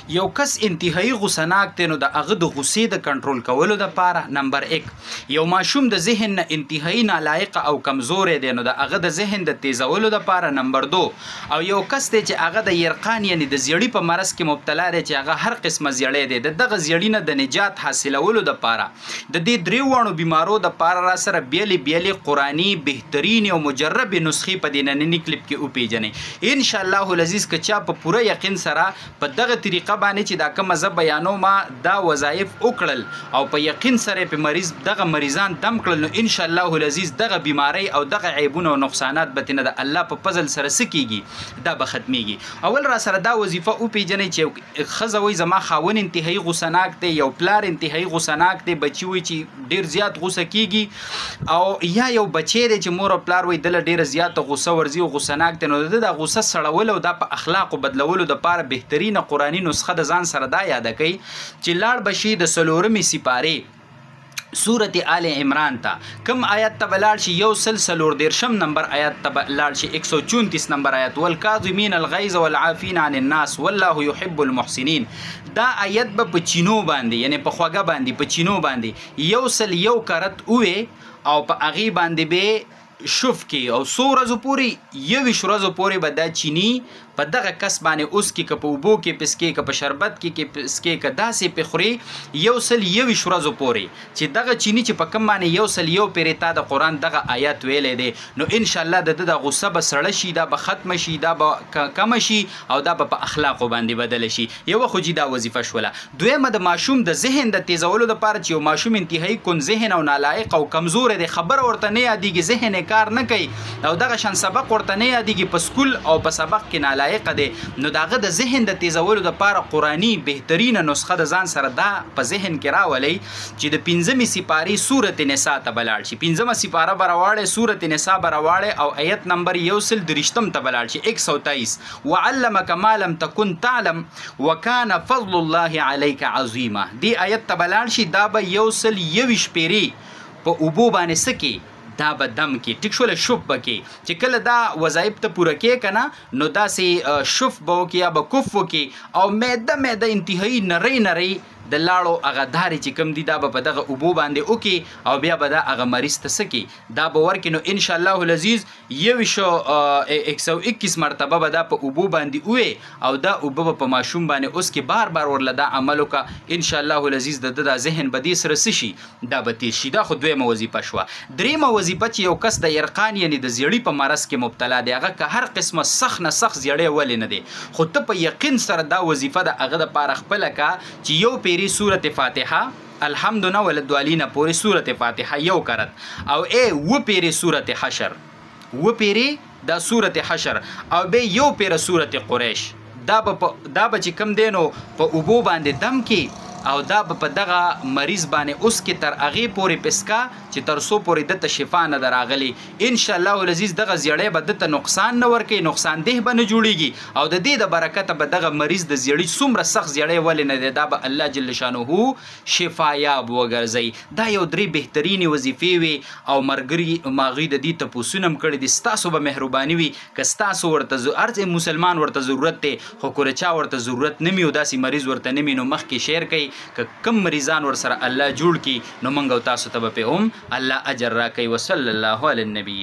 یو کس انتهایی غوسناک دی نو د هغه د غوسې د کنټرول کولو دپاره نمبر 1 یو ماشوم د ذهن نه انتهایی نالایقه او کمزوری دی نو د هغه د ذهن د تیزولو دپاره نمبر 2 او یو کس دی چې هغه د یرقان یعنی د زیړي په مرض کې مبتلا دی چې هغه هر قسمه زیړی دی د دغه زیړي نه د نجات حاصلولو دپاره د دې درې واړو بیمارو دپاره را سره بیلې قرآني بهترین او مجرب نسخې په دې ننني کلیپ کې وپېژنئ انشاءالله العزیز که چا په پوره یقین سره په دغه طریقه باندې چې دا کومه زه بیانوم دا وظایف وکړل او په یقین سره په دغه مریضان دم کړل نو انشاءالله العزیز دغه بیماری او دغه عیبونه او نقصانات به ترنه د الله په فضل سره څه کیږي دا به ختمیږي اول را سره دا وظیفه وپېژنئ چې ښځه وایي زما خاوند انتهایی غوسناک دی یو پلار انتهایی غوسناک دی بچي وایي چې ډېر زیات غوسه کیږي او یا یو بچی دی چې مور او پلار وایي دله ډېره زیاته غوسه ورځي او غوسناک دی نو د ده دا غوسه سړول او دا په اخلاقو بدلولو دپاره بهترینه قرآني نسخه د ځان سره دا یاده کوي چې لاړ به شي د 4مې سپارې سورت آل عمران ته کم آیات ته بلاړ شي 144 نمبر آیات ته بلاړ شي 134 نمبر آیات والکاظمین الغیظ والعافین عن الناس والله يحب المحسنین دا آیت به په چینو باندې یعنی په خوږه باندې په چینو باندې 101 کرت اوې او په هغې باندې به شف کې او 100 ورځو پورې 21 ورځو پورې به دا چینی په دغه کس باندې اوس کې که په اوبو کې پسکې که په شربت کې پسکې که داسې پې خوري 121 ورځو پورې چې دغه چینی چې په کوم باندې 101 پېرې تا د قرآن دغه آیات ویلی دی نو انشاءالله د ده د غصه به سړه شي دا به ختمه شي دا به کمه شي او دا به په اخلاقو باندې بدله شي یوه خو جي دا وظیفه شوله دویمه د ماشوم د ذهن د تیزولو دپاره چې یو ماشوم انتهایی کن ذهن او نالایق او کمزوری دی خبره ورته نه یادېږي ذهن یې کار نه کوي او دغه شان سبق ورته نه یادېږي په سکول او په سبق کې نالایقه دی نو د هغه د ذهن د تیزولو دپاره قرآني بهترینه نسخه د ځان سره دا په ذهن کې راولئ چې د 5مې سپارې سورت نساء ته به لاړ شي 5مه سپاره به راواړئ سورت نساء به راواړئ او آیت نمبر 130 ته به لاړ شي 123 وعلمک ما لم تکن تعلم وکان فضل الله علیک عظیما دې آیت ته به لاړ شي دا به 121 پېرې په اوبو باندې څه کې دا به دم کې ټیک شوله شف به کې چې کله دا وظایف ته پوره کې که نه نو داسې شف به وکړي یا به کف وکړي او میده انتهایی نری د لاړو هغه دارې چې کوم دي دا به په دغه اوبو باندې وکړي او بیا به دا هغه مریض ته څه کړي دا به ورکړي نو انشاءالله العزیز 121 مرتبه به دا په اوبو باندې ووې او دا اوبه به په ماشوم باندې اوس کې بار بار ورله دا عمل وکړه انشاءالله العزیز د ده دا ذهن به دې سره څه شي دا به تیز شي دا خو دویمه وظیفه شوه درېیمه وظیفه چې یو کس د یرقان یعنی د زیړي په مرض کې مبتلا دی هغه که هر قسمه سخت نه سخت زیړی ولې نه دی خو ته په یقین سره دا وظیفه د هغه دپاره خپله که چې یو پیرې سورت فاتحه الحمد نه ولدوالینه پورې سورت فاتحه یو کرت او و پیرې سورت حشر و پیرې دا سورت حشر او به یو پیره سورت قریش دا به چې کم دی نو په اوبو باندې دم کې او دا به په دغه مریض باندې اوس کې تر هغې پورې پسکا چې تر څو پورې دته شفا نه ده راغلې انشاءالله العزیز دغه زیړی به دته نقصان نه ورکوي نقصان ده به نه جوړېږي او د دې د برکته به دغه مریض د زیړي څومره سخت زیړی ولې نه دی دا به الله جل شانه شفایاب وګرځوي دا یو درې بهترینې وظیفې وي او ملګري هغوی د دې تپوسونه هم کړي دي ستاسو به مهرباني وي که ستاسو ورته هر مسلمان ورته ضرورت دی خو که چا ورته ضرورت نه وي او داسې مریض ورته نه وي نو مخکې شیر کوي که کم مریضان ور سره الله جوړ کی نو منګو تاسو ته به هم الله اجر راکوي وصلی الله علی النبی